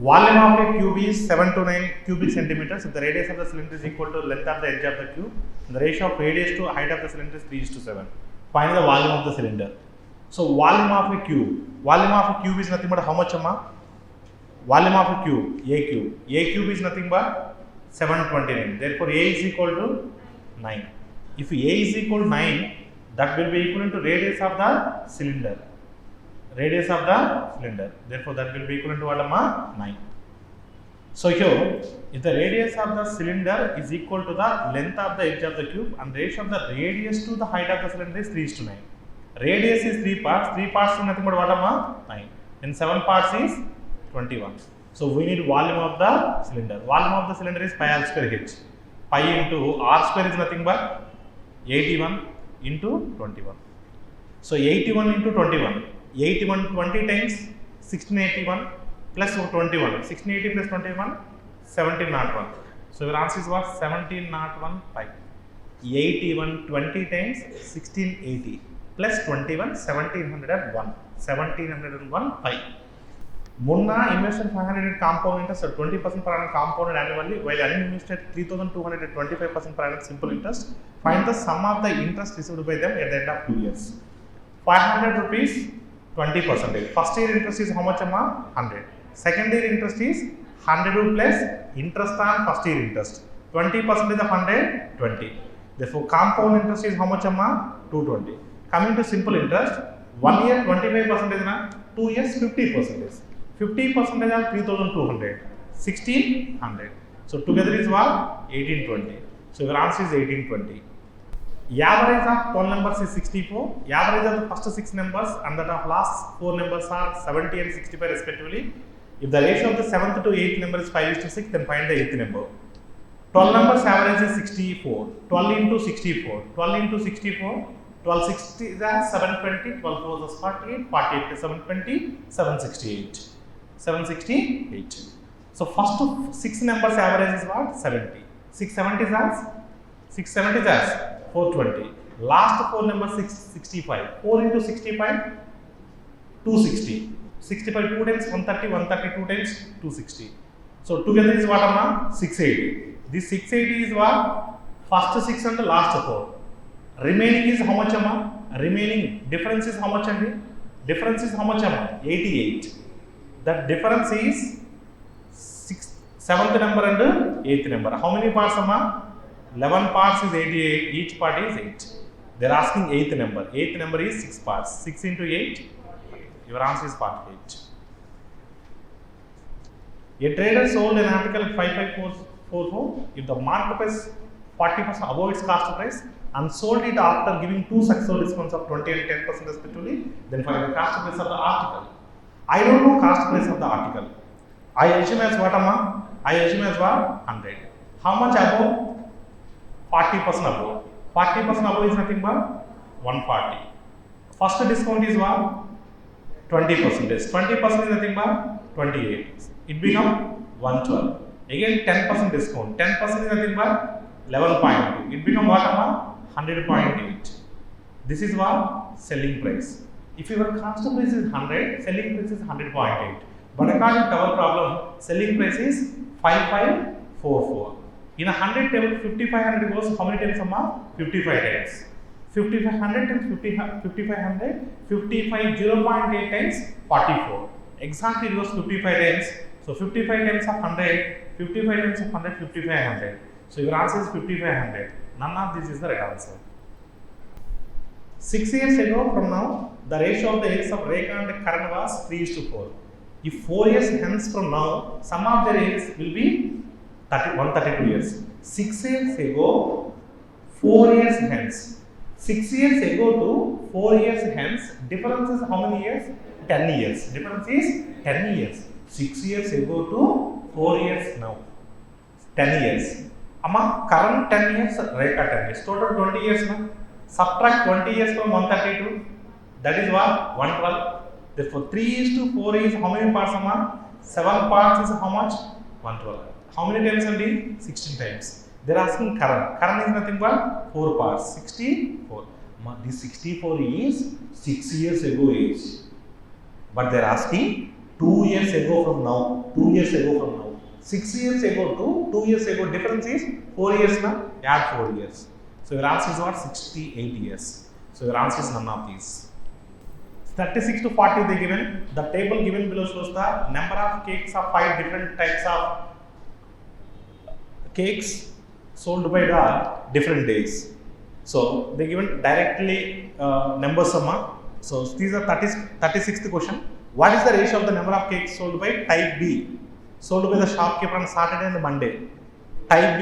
Volume of a cube is 7 to 9 cubic centimeters if the radius of the cylinder is equal to length of the edge of the cube. The ratio of radius to height of the cylinder is 3:7. Find the volume of the cylinder. So volume of a cube. Volume of a cube is nothing but how much, amma? Volume of a cube, A cube. A cube is nothing but 729. Therefore, A is equal to 9. If A is equal to 9, that will be equivalent to radius of the cylinder. Radius of the cylinder. Therefore, that will be equivalent to what, amma? 9. So here, if the radius of the cylinder is equal to the length of the edge of the cube and ratio of the radius to the height of the cylinder is 3:9. Radius is 3 parts. 3 parts is nothing but what, amma? 9. And 7 parts is 21. So we need volume of the cylinder. Volume of the cylinder is pi r square h. Pi into r square is nothing but 81 into 21. So 81 into 21. 81 20 times 1681 plus 21. 1680 plus 21, 1701. So your answer is what? 1701 pi. 81 20 times 1680 plus 21, 1701. 1701 pi. Munna invested 500 compound interest at 20% per annum compounded annually, while Anim invested 3,200 at 25% per annum simple interest. Find the sum of the interest received by them at the end of 2 years. 500 rupees, 20%. First year interest is how much, amma? 100. Second year interest is 100 plus interest on first year interest. 20% of 100, 20. Therefore, compound interest is how much, amma? 220. Coming to simple interest, 1 year 25%, 2 years 50%. 50% on 3,200, 1,600. So together is what? 1820. So your answer is 1820. Average of 12 numbers is 64. Average of the first 6 numbers and that of last 4 numbers are 70 and 65 respectively. If the ratio of the 7th to 8th number is 5:6, then find the 8th number. 12 numbers average is 64. 12 into 64. 12 into 64. 12 60 is 720. 12 4 is 48. 48 plus 720, 768. 768. So first 6 numbers average is what? 70. 670 is as? 670 is as? 420. Last 4 numbers 665. 4 into 65, 260. 65 2 times 130, 130 2 times 260. So together is what, amma? 680. This 680 is what? First 6 and the last 4. Remaining is how much, amma? Remaining difference is how much, andi? Difference is how much, amma? 88. That difference is 7th number and 8th number. How many parts, amma? 11 parts is 88. Each part is 8. They are asking 8th number. 8th number is 6 parts. 6 into 8. Your answer is part 8. A trader sold an article at 5544. If the market price 40% above its cost price and sold it after giving 2 successful discounts of 20 and 10% respectively, then find the cost price of the article. I don't know cost price of the article. I assume as what, amma? I assume as what? 100. How much above? 40% above. 40% above is nothing but 140. First discount is what? 20%. 20% is nothing but 28. It become 112. Again 10% discount. 10% is nothing but 11.2. It become what, amma? 100.8. This is what? Selling price. If your cost price is 100, selling price is 100.8. But according to our problem, selling price is 5544. In a 100 table, 5500 goes how many times, amma? 55 times. 5500 times 5500, 55 0.8 times 44. Exactly it goes 55 times. So 55 times of 100, 55 times of 100, 5500. So your answer is 5500. None of this is the right answer. 6 years ago from now, the ratio of the years of Rekha and Karan was 3:4. If 4 years hence from now, sum of their years will be 132 years. 6 years ago, 4 years hence. 6 years ago to 4 years hence, difference is how many years? 10 years. Difference is 10 years. 6 years ago to 4 years now. 10 years. Amma, current 10 years, Rekha 10 years. Total 20 years now. Subtract 20 years from 132. That is what? 112. Therefore, 3:4 is how many parts, amma? 7 parts is how much? 112. How many times only? 16 times. They are asking Karan. Karan is nothing but 4 parts. 64. This 64 is 6 years ago age. But they are asking 2 years ago from now. 2 years ago from now. 6 years ago to 2 years ago. Difference is 4 years now. Add 4 years. So your answer is what? 68 years. So your answer is none of these. 36 to 40 they given. The table given below shows the number of cakes of 5 different types of cakes sold by the different days. So they given directly numbers summa. So these are 36th question. What is the ratio of the number of cakes sold by type B? Sold by the shopkeeper on Saturday and Monday. Type B,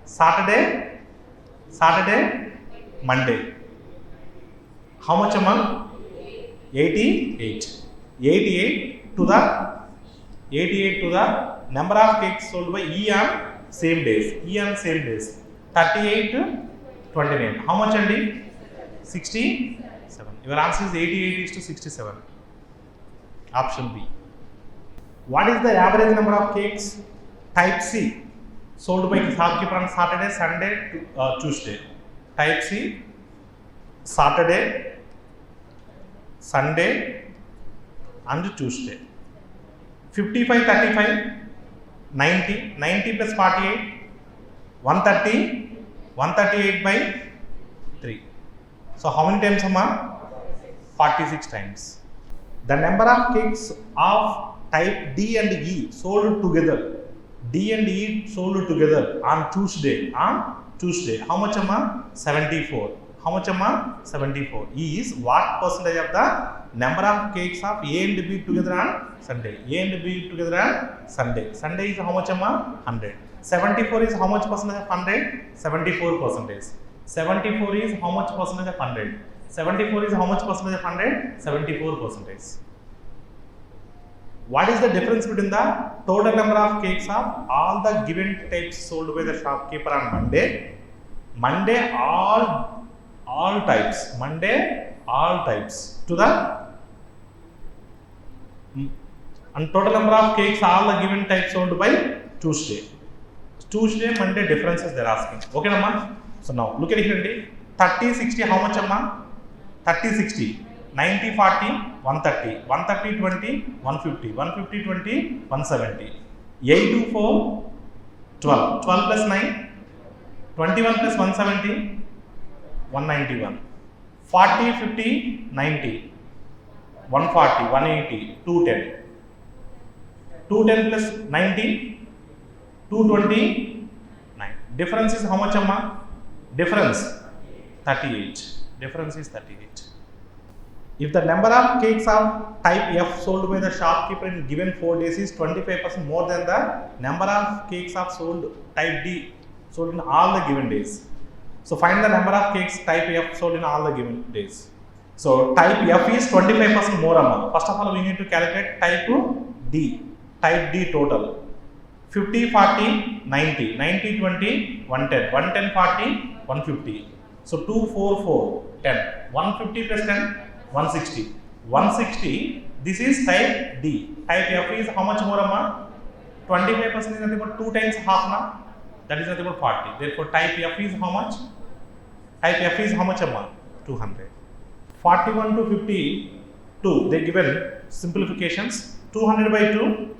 Saturday, Monday. How much a month? 88. 88 to the number of cakes sold by E on same days. 38 to 29. How much andi? 67. Your answer is 88 is to 67. Option B. What is the average number of cakes? Type C. Sold by shopkeeper on Saturday, Sunday, Tuesday. Type C. Saturday, Sunday and Tuesday. 55, 35, 90. 90 plus 48. 130. 138 by 3. So how many times amma? 46 times. The number of cakes of type D and E sold together. D and E sold together on Tuesday. How much amma? 74. How much amma? 74. E is what percentage of the number of cakes of A and B together on Sunday? A and B together on Sunday. Sunday is how much amma? 100. 74 is how much percentage of 100? 74 percentage. 74 is how much percentage of 100? 74 is how much percentage of 100? 74 percentage. What is the difference between the total number of cakes of all the given types sold by the shopkeeper on Monday? Monday all types. Monday all types to the and total number of cakes all the given types sold by Tuesday. Tuesday, Monday differences they are asking. Okay, Amma? So now look at it. 30, 60, how much Amma? 30, 60. 90, 40, 130. 130, 20, 150. 150, 20, 170. 8 to 4, 12. 12 plus 9, 21 plus 170, 191. 40, 50, 90. 140, 180, 210. 210 plus 90, 229. Difference is how much amma? Difference 38. Difference is 38. If the number of cakes of type F sold by the shopkeeper in given 4 days is 25% more than the number of cakes of sold type D sold in all the given days. So find the number of cakes type F sold in all the given days. So type F is 25% more amma. First of all, we need to calculate type D. Type D total. 50, 40, 90, 90, 20, 110, 110, 40, 150. So 2, 4, 4, 10. 150 plus 10, 160. 160, this is type D. Type F is how much more amma? 25% is nothing but 2 times half na? That is nothing but 40. Therefore type F is how much? Type F is how much amma? 200. 41 to 52, they given simplifications. 200 by 2,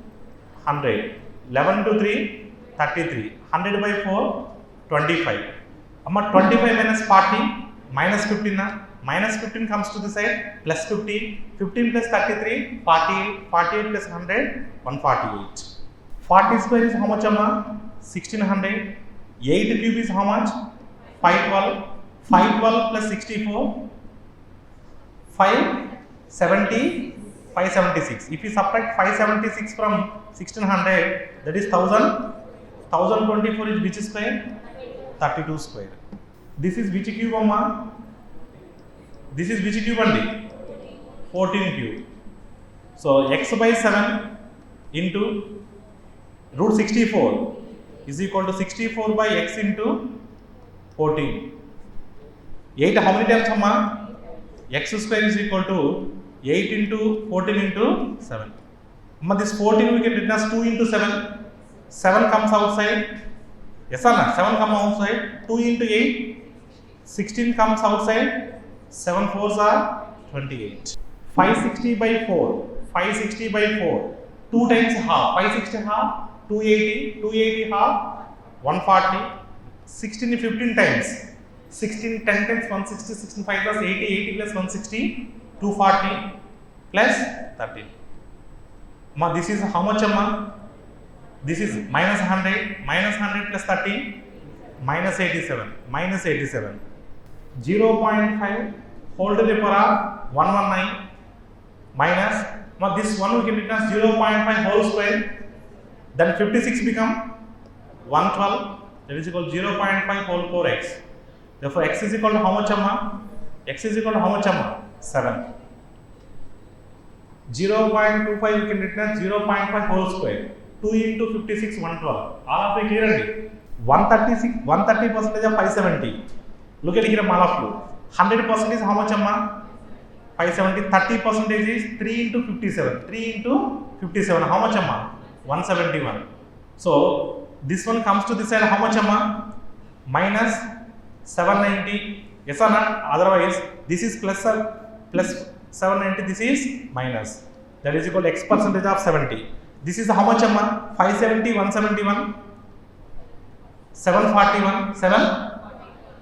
100. 11 to 3, 33. 100 by 4, 25. Amma 25 minus 40, minus 15 na? Minus 15 comes to the side, plus 15. 15 plus 33, 48. 48 plus 100, 148. 40 square is how much amma? 1600. 8 cube is how much? 512. 512 plus 64, 570, 576. If you subtract 576 from 1600, that is 1000. 1024 is which square? 32 square. This is which cube amma? This is which cube andi? 14 cube. So x by 7 into root 64 is equal to 64 by x into 14. 8 how many times amma? X square is equal to 8 into 14 into 7. Amma this 14 we can written as 2 into 7. 7 comes outside. Yes or no? 7 comes outside. 2 into 8. 16 comes outside. 7 4s are 28. 560 by 4. 560 by 4. 2 times half. 560 half, 280. 280 half, 140. 16 15 times. 16 10 times 160. 16 5 plus 80. 80 plus 160. 240 plus 30. Ma, this is how much, amma? This is minus 100. Minus 100 plus 30. Minus 87. Minus 87. 0.5 whole to the power of 119 minus, now this one will give it as 0.5 whole square, then 56 become 112, that is equal to 0.5 whole 4x. Therefore x is equal to how much, amma? X is equal to how much, amma? 7. 0.25 you can written as 0.5 whole square. 2 into 56, 112. All of you clear? 130% of 570. Look at here, all of you. 100% is how much, amma? 570. 30% is 3 into 57. 3 into 57. How much, amma? 171. So this one comes to this side. How much, amma? Minus 790. Yes or not? Otherwise, this is plus 790. This is minus. That is equal to x percentage of 70. This is how much, amma? 570, 171, 741, 7.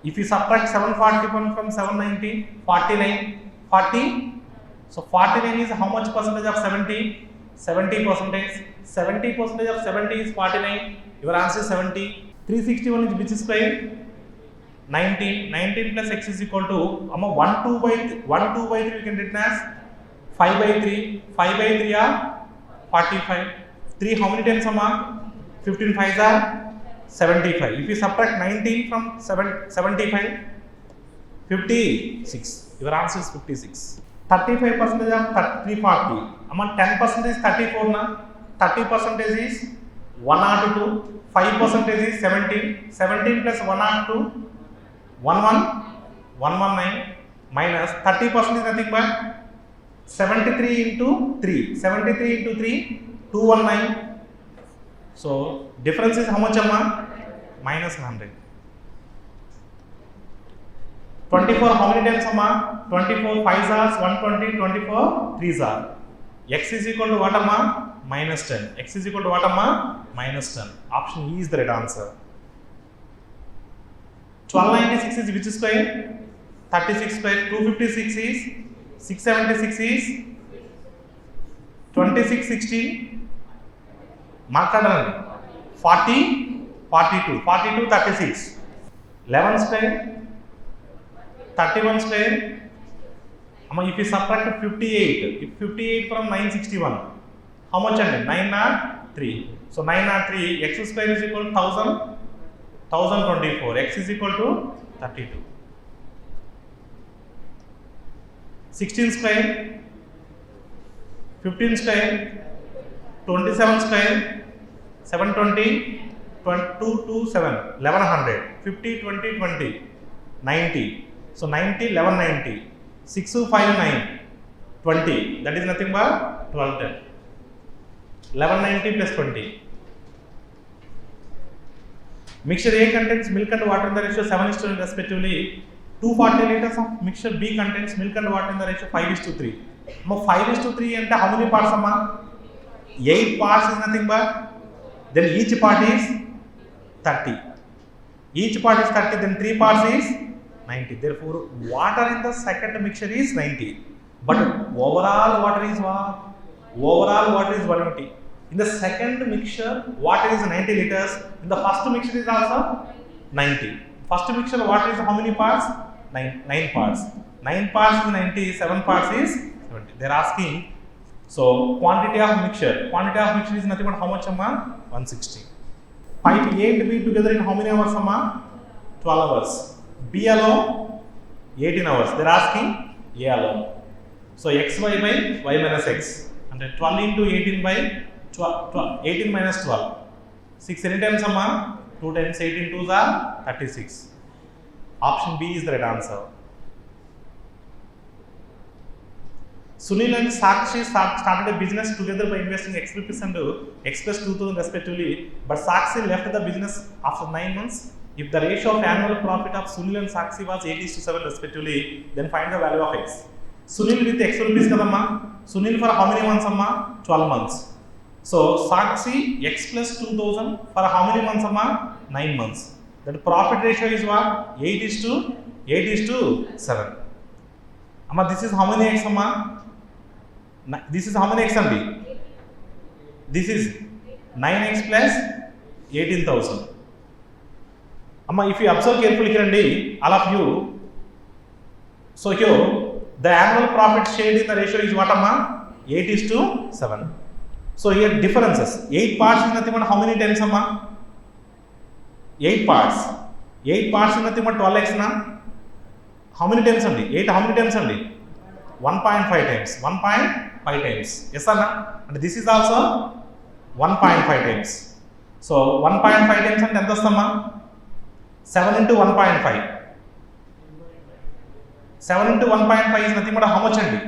If you subtract 741 from 790, 49, 40. So 49 is how much percentage of 70? 70 percentage. 70 percentage of 70 is 49. Your answer is 70. 361 is which square? 19. 19 plus x is equal to 1 2 by 3 we can written as 5 by 3. 5 by 3 are 45. 3 how many times, amma? 15 5s are 75. If you subtract 19 from 75, 56. Your answer is 56. 35% of 340. Among 10% is 34 na. 30% is 102. 5% is 17. 17 plus 102, 119 minus 30% is nothing but 73 into 3. 73 into 3, 219. So difference is how much, amma? Minus 100. 24 how many times, amma? 24 5s are 120, 24 3s are. X is equal to what, amma? Minus 10. X is equal to what, amma? Minus 10. Option E is the right answer. 1296 is which square? 36 square. 256 is 676 is 2616. Mark 40, 42, 42, 36. 11 square, 31 square. If you subtract 58, if 58 from 961, how much? 903. So 903, x square is equal to 1000, 1024. X is equal to 32. 16 square, 15 square, 27 square, 720, 2 2 7, 1100, 50 20 20, 90. So 90, 1190, 6 5 9, 20. That is nothing but 1210. 1190 plus 20. Mixture A contains milk and water in the ratio 7:1 respectively. 240 liters of mixture B contains milk and water in the ratio 5:3. Now 5:3 and how many parts, amma? 8 parts is nothing but, then each part is 30. Each part is 30, then 3 parts is 90. Therefore, water in the second mixture is 90. But overall water is what? Overall water is 180. In the second mixture, water is 90 liters. In the first mixture is also 90. First mixture water is how many parts? 9 parts. 9 parts is 90, 7 parts is 70. They are asking, so quantity of mixture. Quantity of mixture is nothing but how much, amma? 160. Pipe A and B together in how many hours, amma? 12 hours. B alone, 18 hours. They are asking A alone. So xy by y minus x. And 12 into 18 by 18 minus 12. 6 any times, amma? 2 times 18 2s are 36. Option B is the right answer. Sunil and Sakshi started a business together by investing X rupees and X plus 2000 respectively, but Sakshi left the business after 9 months. If the ratio of annual profit of Sunil and Sakshi was 8:7 respectively, then find the value of X. Sunil with X rupees kadamma. Sunil for how many months amma? 12 months. So Sakshi X plus 2000 for how many months amma? 9 months. That profit ratio is what? 8:7. Amma, this is how many X amma? This is how many X andi? This is 9X plus 18,000. Amma, if you observe carefully here, all of you, so here the annual profit shared in the ratio is what amma? 8:7. So here differences. 8 parts is nothing but how many times amma? 8 parts. 8 parts is nothing but 12x na? How many times andi? 8 how many times andi? 1.5 times. 1.5 times. Yes or no? And this is also 1.5 times. So 1.5 times and enta vastama? 7 into 1.5. 7 into 1.5 is nothing but how much andi?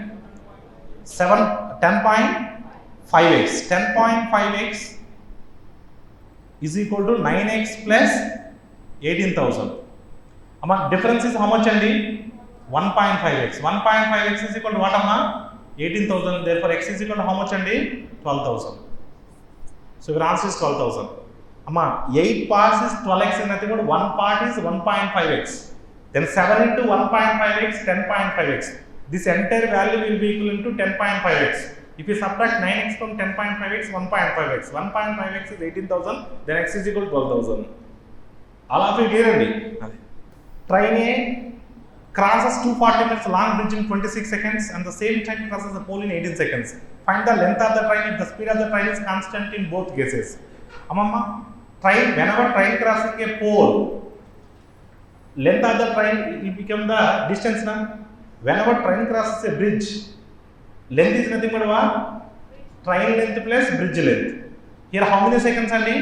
10.5x. 10.5x is equal to 9x plus 18,000. Amma, difference is how much andi? 1.5x. 1.5x is equal to what amma? 18,000. Therefore x is equal to how much andi? 12,000. So your answer is 12,000. Amma, 8 parts is 12x and nothing but 1 part is 1.5x. Then 7 into 1.5x, 10.5x. This entire value will be equivalent to 10.5x. If you subtract 9x from 10.5x, 1.5x. 1.5x is 18,000, then x is equal to 12,000. All of you clear andi? Train A crosses 240 meters long bridge in 26 seconds and the same train crosses the pole in 18 seconds. Find the length of the train if the speed of the train is constant in both cases. Amma, train, whenever train crossing a pole, length of the train will become the distance na? Whenever train crosses a bridge, length is nothing but what? Train length plus bridge length. Here how many seconds andi?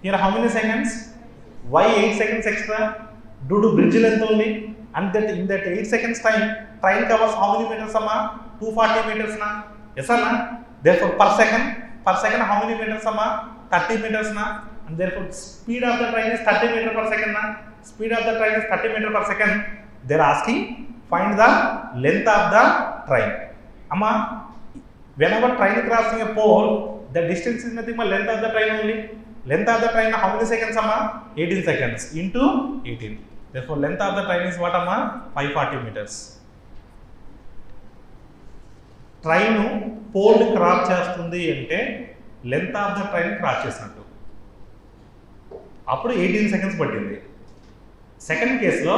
Here how many seconds? Why 8 seconds extra? Due to bridge length only. And that in that 8 seconds time, train covers how many meters amma? 240 meters na? Yes or no? Therefore per second how many meters amma? 30 meters na? And therefore speed of the train is 30 meters per second na? Speed of the train is 30 meters per second. They are asking find the length of the train. Amma, whenever train crossing a pole, the distance is nothing but length of the train only. Length of the train how many seconds amma? 18 seconds into 18. Therefore length of the train is what amma? 540 meters. Train pole ni cross చేస్తుంది అంటే length of the train cross చేసినట్టు. అప్పుడు 18 seconds పట్టింది. Second కేసులో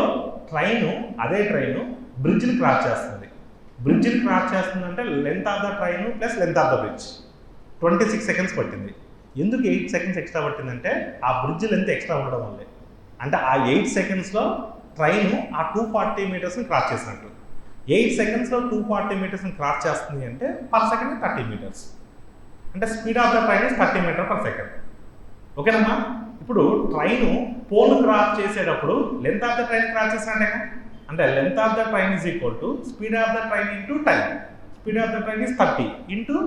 అదే train బ్రిడ్జ్ని cross చేస్తుంది. బ్రిడ్జ్ని cross చేస్తుందంటే length of the train plus length of the bridge 26 seconds పట్టింది. ఎందుకు 8 seconds ఎక్స్ట్రా పట్టిందంటే ఆ బ్రిడ్జ్ లెంత్ ఎక్స్ట్రా ఉండడం వల్లే. అంటే ఆ 8 secondsలో ట్రైన్ ఆ 240 metersని క్రాస్ చేసినట్టు. 8 secondsలో 240 metersని క్రాస్ చేస్తుంది అంటే పర్ సెకండ్ 30 meters. అంటే speed of the train is 30 meters per second. ఓకేనమ్మా? ఇప్పుడు ట్రైన్ పోల్ క్రాస్ చేసేటప్పుడు length of the train cross చేసినట్టే అంటే length of the train is equal to speed of the train into time. Speed of the train is 30 into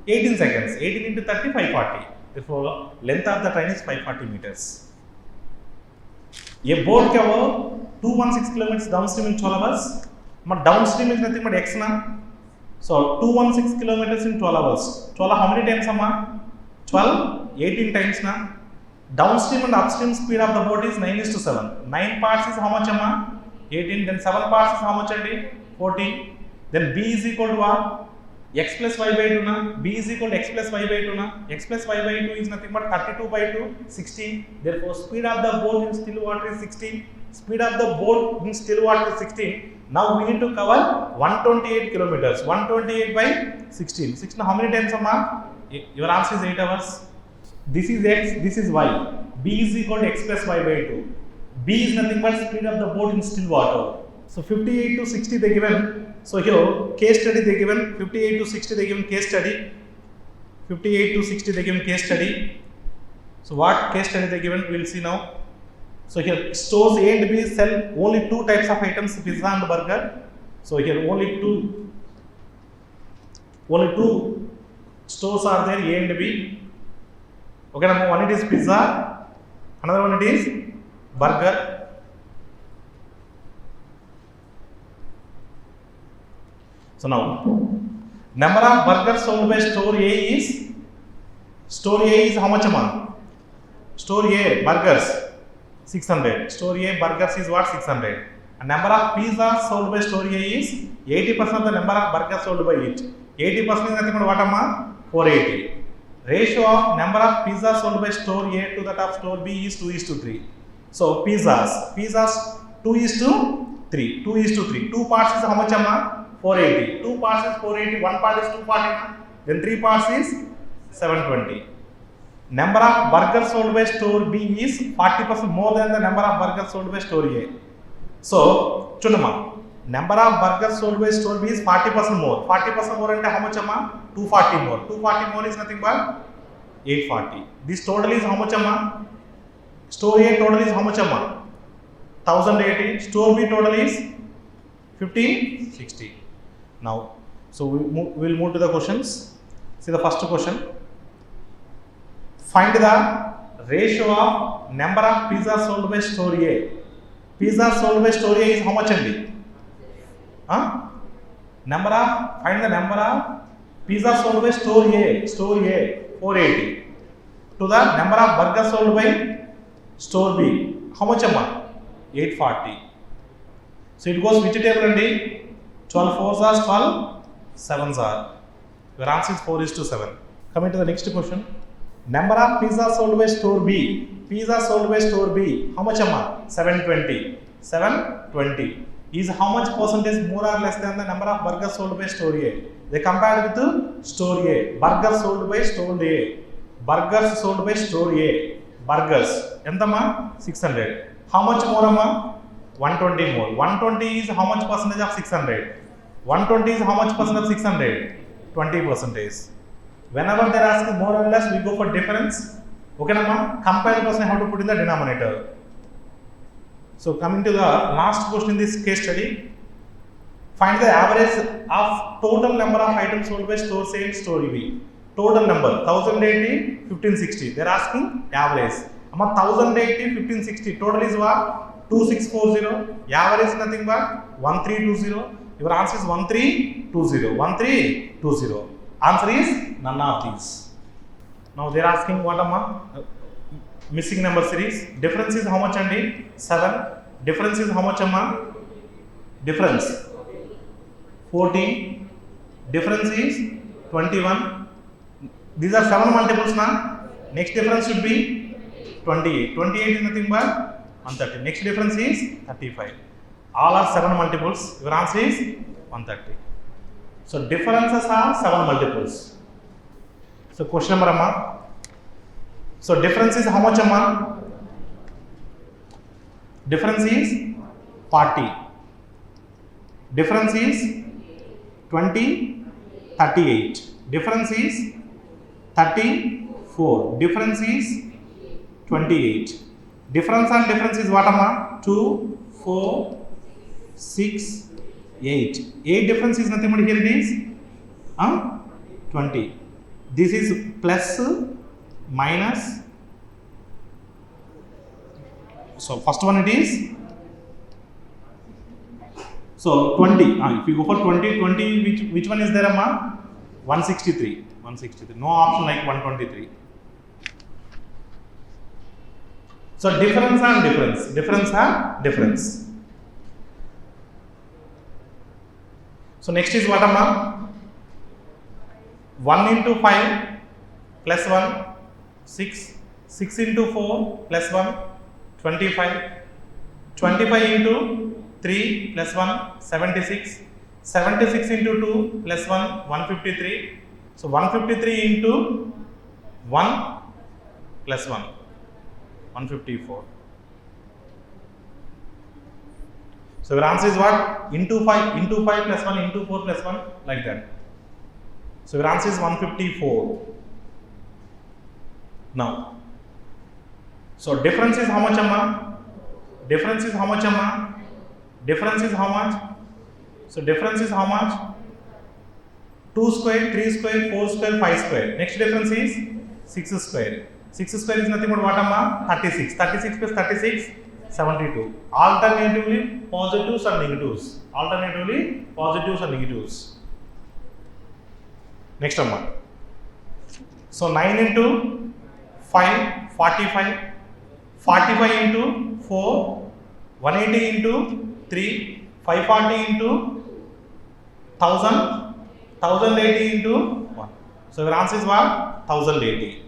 18 seconds. 18 into 30, 540. Therefore, length of the train is 540 meters. A boat cover 216 kilometers downstream in 12 hours. But downstream is nothing but x na. So 216 kilometers in 12 hours. 12 how many times amma? 12, 18 times na. Downstream and upstream speed of the boat is 9:7. 9 parts is how much amma? 18. Then 7 parts is how much andi? 14. Then b is equal to what? X plus y by 2 na. B is equal to x plus y by 2 na. X plus y by 2 is nothing but 32 by 2, 16. Therefore speed of the boat in still water is 16. Speed of the boat in still water is 16. Now we need to cover 128 kilometers. 128 by 16. 16 how many times amma? Your answer is 8 hours. This is x, this is y. B is equal to x plus y by 2. B is nothing but speed of the boat in still water. So 58 to 60 they given. So here case study they given. 58 to 60 they given case study. 58 to 60 they given case study. So what case study they given we will see now. So here stores A and B sell only 2 types of items, pizza and burger. So here only two stores are there, A and B. Okay, number one it is pizza, another one it is burger. So now, number of burgers sold by store A is how much amount? Store A burgers 600. Store A burgers is what? 600. And number of pizzas sold by store A is 80% of the number of burgers sold by it. 80% is nothing but what amount? 480. Ratio of number of pizzas sold by store A to that of store B is 2:3. So pizzas 2:3. 2:3. 2 parts is how much amount? 480. 2 parts is 480. 1 part is 240. Then 3 parts is 720. Number of burgers sold by store B is 40% more than the number of burgers sold by store A. So, chundama, number of burgers sold by store B is 40% more. 40% more and how much amount? 240 more. 240 more is nothing but 840. This total is how much amount? Store A total is how much amount? 1080. Store B total is 1560. Now, so we'll move to the questions. See the first question. Find the ratio of number of pizzas sold by store A. Pizza sold by store A is how much andi? Find the number of pizza sold by store A 480 to the number of burgers sold by store B. How much amount? 840. So it goes which table andi? 12 4s are 12, 7s are. Your answer is 4:7. Coming to the next question. Number of pizzas sold by store B. Pizza sold by store B. How much amount? 720. 720 is how much percentage more or less than the number of burgers sold by store A? They compared with store A. Burgers sold by store A. Burgers sold by store A. Burgers. Entama? 600. How much more amma? 120 more. 120 is how much percentage of 600? 120 is how much percent of 600? 20%. Whenever they are asking more or less, we go for difference. Okay, Nama? Compare percent, how to put in the denominator. So coming to the last question in this case study, find the average of total number of items sold by store A and store B. Total number 1080, 1560. They are asking average. 1080, 1560. Total is what? 2640. Average is nothing but 1320. Your answer is 1320. 1320. Answer is none of these. Now they are asking what missing number series. Difference is how much andi? 7. Difference is how much amma? Difference 14. Difference is 21. These are 7 multiples na. Next difference should be 28. 28 is nothing but 130. Next difference is 35. All are 7 multiples. Your answer is 130. So differences are 7 multiples. So question number amma. So difference is how much amma? Difference is 40. Difference is 20, 38. Difference is 34. Difference is 28. Difference and difference is what amma? 2, 4, 6, 8. 8 difference is nothing but here it is 20. This is plus minus. So first one it is. So 20. If you go for 20, which one is there amma? 163. 163. No option like 123. So difference and difference. Difference and difference. So next is what amma? 1 into 5 plus 1, 6. 6 into 4 plus 1, 25. 25 into 3 plus 1, 76. 76 into 2 plus 1, 153. So 153 into 1 plus 1, 154. So your answer is what? Into 5 plus 1 into 4 plus 1, like that. So your answer is 154. Now, so difference is how much amma? Difference is how much amma? Difference is how much? So difference is how much? 2 square, 3 square, 4 square, 5 square. Next difference is 6 square. 6 square is nothing but what amma? 36. 36 plus 36, 72. Alternatively, positives and negatives. Alternatively, positives and negatives. Next one. So 9 into 5, 45. 45 into 4, 180 into 3, 540 into 1000, 1080 into 1. So your answer is what? 1080.